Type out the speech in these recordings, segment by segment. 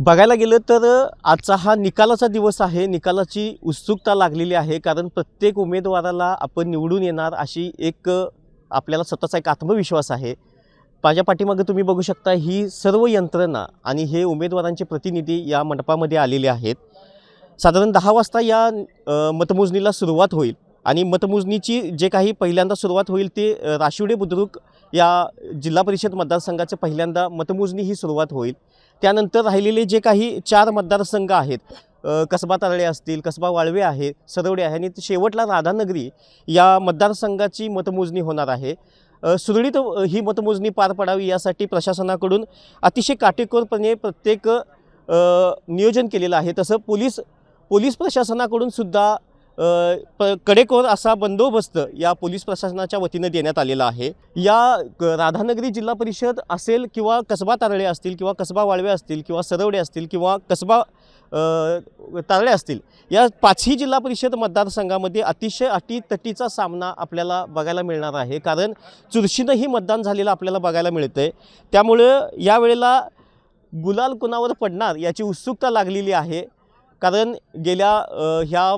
बघायला गेलं तर आजचा हा निकालाचा दिवस आहे. निकालाची उत्सुकता लागलेली आहे, कारण प्रत्येक उमेदवाराला आपण निवडून येणार अशी एक आपल्याला स्वतःचा एक आत्मविश्वास आहे. माझ्या पाठीमागे तुम्ही बघू शकता ही सर्व यंत्रणा आणि हे उमेदवारांचे प्रतिनिधी या मंडपामध्ये आलेले आहेत. साधारण 10 वाजता या मतमोजणीला सुरुवात होईल आणि मतमोजणीची जे काही पहिल्यांदा सुरुवात होईल ते राशिवडे बुद्रुक या जिल्हा परिषद मतदारसंघाचं पहिल्यांदा मतमोजणी ही सुरुवात होईल. त्यानंतर राहिलेले जे काही 4 मतदारसंघ आहेत, कसबा तारळे असतील, कसबा वाळवे आहे, सरवडे आहे आणि शेवटला राधानगरी या मतदारसंघाची मतमोजणी होणार आहे. सुरळीत ही मतमोजणी पार पडावी यासाठी प्रशासनाकडून अतिशय काटेकोरपणे प्रत्येक नियोजन केलेलं आहे. तसं पोलीस प्रशासनाकडून सुद्धा कडेकोर असा बंदोबस्त या पोलीस प्रशासनाच्या वतीनं देण्यात आलेला आहे. या राधानगरी जिल्हा परिषद असेल किंवा कसबा तारळे असतील किंवा कसबा वाळवे असतील किंवा सरवडे असतील किंवा कसबा तारळे असतील, या 5ही जिल्हा परिषद मतदारसंघामध्ये अतिशय अटीतटीचा सामना आपल्याला बघायला मिळणार आहे. कारण चुरशीनंही मतदान झालेलं आपल्याला बघायला मिळतं आहे. त्यामुळं यावेळेला गुलाल कुणावर पडणार याची उत्सुकता लागलेली आहे. कारण गेल्या ह्या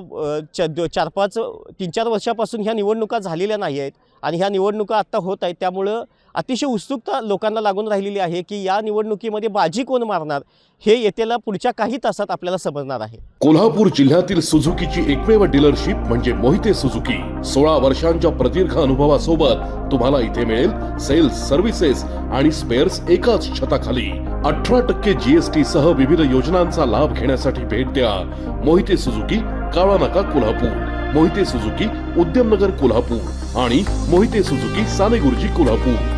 3-4 वर्षापासून ह्या निवडणुका झालेल्या नाही आहेत आणि ह्या निवडणुका आत्ता होत आहेत. त्यामुळं अतिशय उत्सुकता लोकांना लागून राहिलेली आहे की या निवडणुकीमध्ये बाजी कोण मारणार हे येत्याला पुढच्या काही तासात आपल्याला समजणार आहे. कोल्हापूर जिल्ह्यातील सुझुकीची एकमेव डीलरशिप म्हणजे मोहिते सुझुकी. 16 वर्षांच्या प्रदीर्घ अनुभवासोबत तुम्हाला इथे मिळेल सेल्स, सर्व्हिसेस आणि स्पेअर्स एकाच छताखाली. 18% GST सह विविध योजनांचा लाभ घेण्यासाठी भेट द्या. मोहिते सुझुकी, काळा नाका, कोल्हापूर. मोहिते सुझुकी, उद्यमनगर, कोल्हापूर आणि मोहिते सुझुकी, सानेगुरुजी, कोल्हापूर.